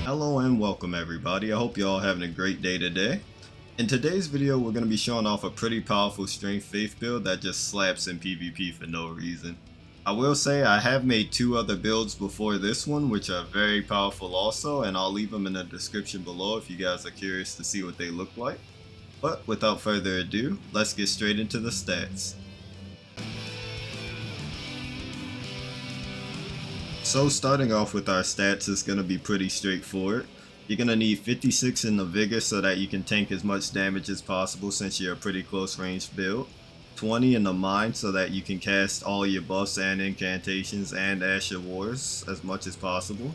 Hello and welcome everybody. I hope you all having a great day today. In today's video we're going to be showing off a pretty powerful strength faith build that just slaps in PvP for no reason. I will say I have made two other builds before this one which are very powerful also, and I'll leave them in the description below if you guys are curious to see what they look like. But without further ado, let's get straight into the stats. So starting off with our stats is going to be pretty straightforward. You're going to need 56 in the vigor so that you can tank as much damage as possible since you're a pretty close range build. 20 in the mind so that you can cast all your buffs and incantations and Asher Wars as much as possible.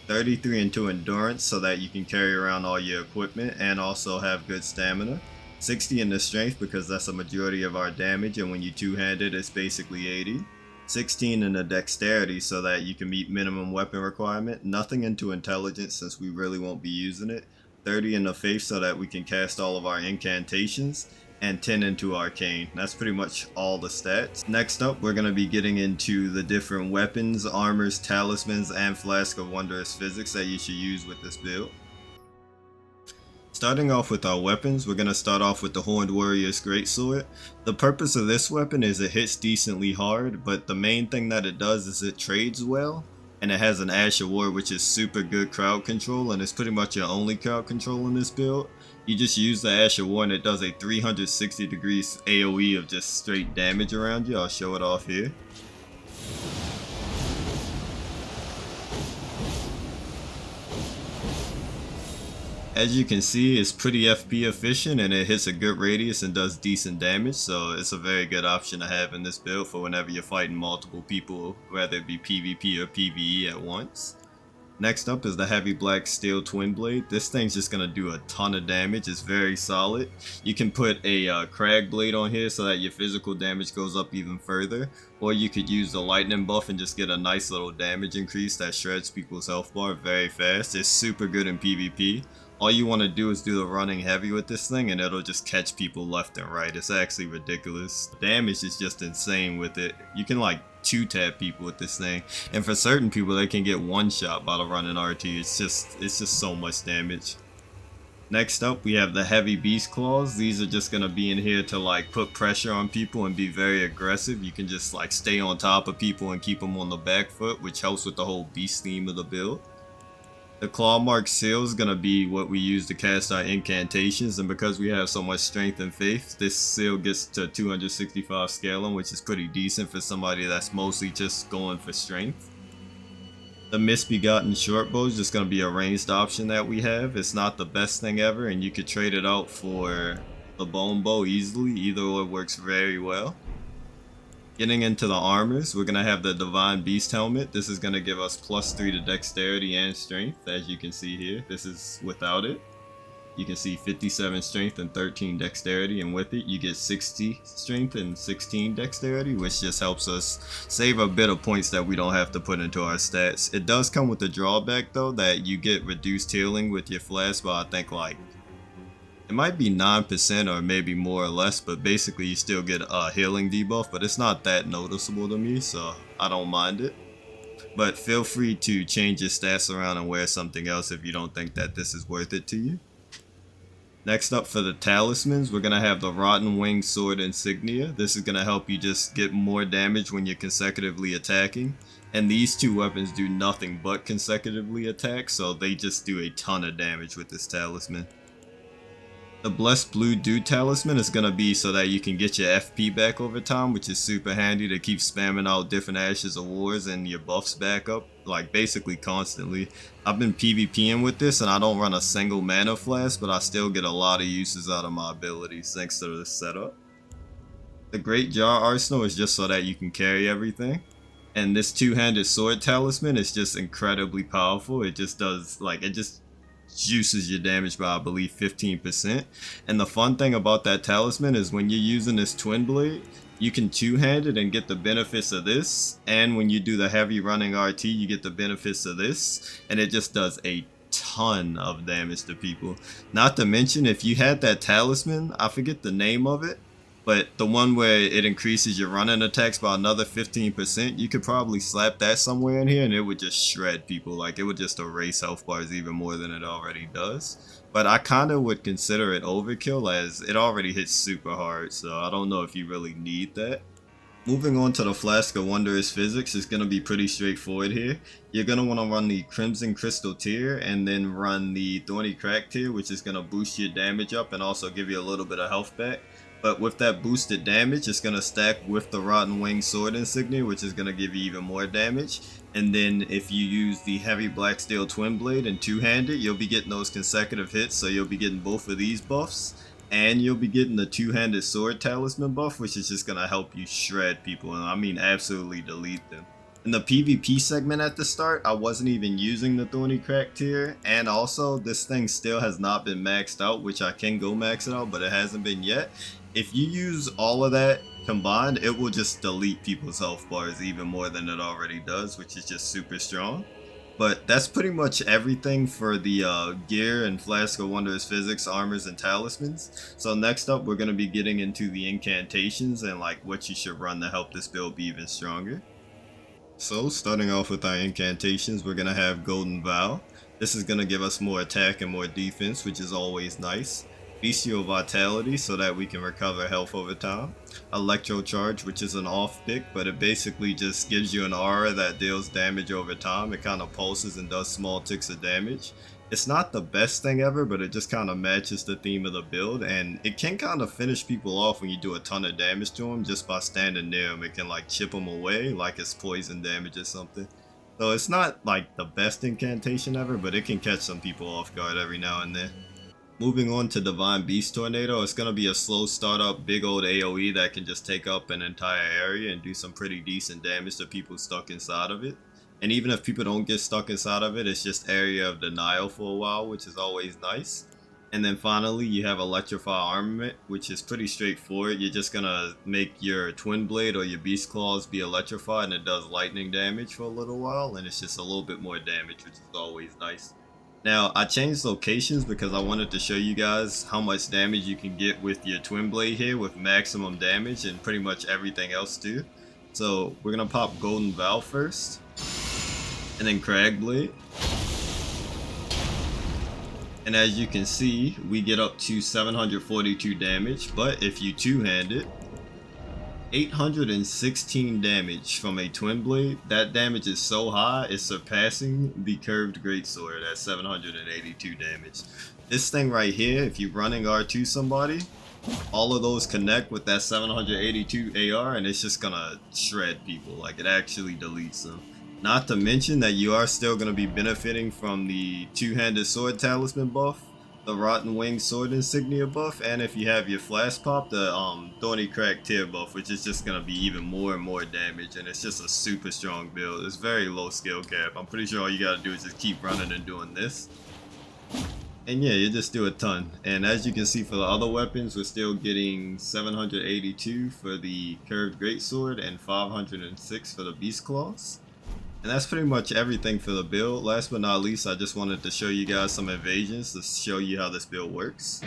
33 into endurance so that you can carry around all your equipment and also have good stamina. 60 in the strength because that's a majority of our damage, and when you two-hand it, it's basically 80. 16 in the dexterity so that you can meet minimum weapon requirement. Nothing into intelligence since we really won't be using it. 30 in the faith so that we can cast all of our incantations. And 10 into arcane. That's pretty much all the stats. Next up we're going to be getting into the different weapons, armors, talismans, and flask of wondrous physics that you should use with this build. Starting off with our weapons, we're going to start off with the Horned Warrior's Greatsword. The purpose of this weapon is it hits decently hard, but the main thing that it does is it trades well, and it has an Asher Ward which is super good crowd control, and it's pretty much your only crowd control in this build. You just use the Asher Ward and it does a 360 degrees AoE of just straight damage around you. I'll show it off here. As you can see, it's pretty FP efficient and it hits a good radius and does decent damage, so it's a very good option to have in this build for whenever you're fighting multiple people, whether it be PvP or PvE at once. Next up is the heavy black steel twin blade. This thing's just going to do a ton of damage. It's very solid. You can put a crag blade on here so that your physical damage goes up even further, or you could use the lightning buff and just get a nice little damage increase that shreds people's health bar very fast. It's super good in PvP. All you want to do is do the running heavy with this thing and it'll just catch people left and right. It's actually ridiculous. Damage is just insane with it. You can like 2-tap people with this thing, and for certain people they can get one shot by the running RT. It's just so much damage. Next up we have the heavy beast claws. These are just going to be in here to like put pressure on people and be very aggressive. You can just like stay on top of people and keep them on the back foot, which helps with the whole beast theme of the build. The claw mark seal is going to be what we use to cast our incantations, and because we have so much strength and faith, this seal gets to 265 scaling, which is pretty decent for somebody that's mostly just going for strength. The misbegotten short bow is just going to be a ranged option that we have. It's not the best thing ever, and you could trade it out for the bone bow easily. Either or works very well. Getting into the armors, we're going to have the Divine Beast Helmet. This is going to give us +3 to dexterity and strength, as you can see here. This is without it. You can see 57 strength and 13 dexterity, and with it you get 60 strength and 16 dexterity, which just helps us save a bit of points that we don't have to put into our stats. It does come with the drawback though that you get reduced healing with your flask, but I think like it might be 9% or maybe more or less, but basically you still get a healing debuff, but it's not that noticeable to me, so I don't mind it. But feel free to change your stats around and wear something else if you don't think that this is worth it to you. Next up for the talismans, we're going to have the Rotten Winged Sword Insignia. This is going to help you just get more damage when you're consecutively attacking. And these two weapons do nothing but consecutively attack, so they just do a ton of damage with this talisman. The Blessed Blue Dew Talisman is going to be so that you can get your FP back over time, which is super handy to keep spamming out different Ashes of Wars and your buffs back up, like basically constantly. I've been PvPing with this and I don't run a single mana flask, but I still get a lot of uses out of my abilities thanks to this setup. The Great Jar Arsenal is just so that you can carry everything. And this two-handed sword talisman is just incredibly powerful. It just does, like, it just juices your damage by I believe 15%. And the fun thing about that talisman is when you're using this twin blade, you can two-hand it and get the benefits of this, and when you do the heavy running RT you get the benefits of this, and it just does a ton of damage to people. Not to mention if you had that talisman, I forget the name of it, But the one where it increases your running attacks by another 15%, you could probably slap that somewhere in here and it would just shred people. Like, it would just erase health bars even more than it already does. But I kind of would consider it overkill as it already hits super hard, so I don't know if you really need that. Moving on to the flask of wondrous physics is going to be pretty straightforward here. You're going to want to run the crimson crystal tier and then run the thorny crack tier, which is going to boost your damage up and also give you a little bit of health back. But with that boosted damage, it's going to stack with the rotten wing sword insignia, which is going to give you even more damage. And then if you use the heavy black steel twin blade and two-handed, you'll be getting those consecutive hits, so you'll be getting both of these buffs. And you'll be getting the two-handed sword talisman buff, which is just going to help you shred people, and I mean absolutely delete them. In the PvP segment at the start, I wasn't even using the thorny crack tier, and also this thing still has not been maxed out, which I can go max it out, but it hasn't been yet. If you use all of that combined, it will just delete people's health bars even more than it already does, which is just super strong. But that's pretty much everything for the gear and flask of wondrous physics, armors, and talismans. So next up, we're going to be getting into the incantations and like what you should run to help this build be even stronger. So starting off with our incantations, we're going to have Golden Vow. This is going to give us more attack and more defense, which is always nice. Bestial Vitality, so that we can recover health over time. Electro Charge, which is an off pick, but it basically just gives you an aura that deals damage over time. It kind of pulses and does small ticks of damage. It's not the best thing ever, but it just kind of matches the theme of the build, and it can kind of finish people off when you do a ton of damage to them just by standing near them. It can like chip them away like it's poison damage or something. So it's not like the best incantation ever, but it can catch some people off guard every now and then. Moving on to Divine Beast Tornado, it's going to be a slow startup, big old AoE that can just take up an entire area and do some pretty decent damage to people stuck inside of it. And even if people don't get stuck inside of it, it's just area of denial for a while, which is always nice. And then finally, you have Electrify Armament, which is pretty straightforward. You're just going to make your Twin Blade or your Beast Claws be electrified, and it does lightning damage for a little while, and it's just a little bit more damage, which is always nice. Now, I changed locations because I wanted to show you guys how much damage you can get with your Twin Blade here with maximum damage and pretty much everything else too. So we're going to pop Golden Vow first, and then Crag Blade. And as you can see, we get up to 742 damage, but if you two-hand it, 816 damage from a twin blade. That damage is so high, it's surpassing the curved greatsword at 782 damage. This thing right here, if you're running R2 somebody, all of those connect with that 782 AR and it's just gonna shred people. Like, it actually deletes them. Not to mention that you are still gonna be benefiting from the two-handed sword talisman buff, the rotten wing sword insignia buff, and if you have your flask pop, the thorny crack tier buff, which is just gonna be even more and more damage, and it's just a super strong build. It's very low skill cap. I'm pretty sure all you gotta do is just keep running and doing this, and yeah, you just do a ton. And as you can see, for the other weapons, we're still getting 782 for the curved greatsword and 506 for the beast claws. And that's pretty much everything for the build. Last but not least, I just wanted to show you guys some invasions to show you how this build works.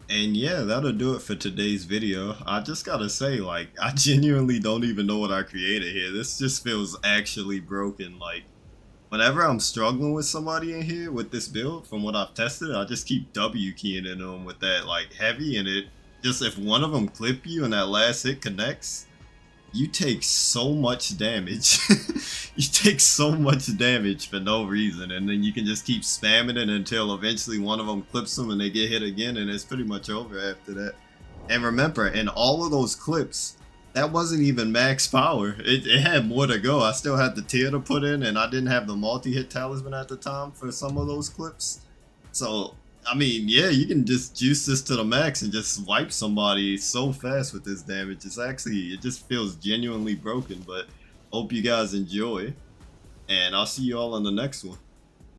And yeah, that'll do it for today's video. I just gotta say, like, I genuinely don't even know what I created here. This just feels actually broken. Like, whenever I'm struggling with somebody in here with this build, from what I've tested, I just keep W keying in them with that, like, heavy, and it just, if one of them clip you and that last hit connects, you take so much damage. You take so much damage for no reason, and then you can just keep spamming it until eventually one of them clips them and they get hit again, and it's pretty much over after that. And remember, in all of those clips, that wasn't even max power. It had more to go. I still had the tier to put in, and I didn't have the multi-hit talisman at the time for some of those clips. So, I mean, yeah, you can just juice this to the max and just wipe somebody so fast with this damage. It's actually, it just feels genuinely broken, but hope you guys enjoy, and I'll see you all in the next one.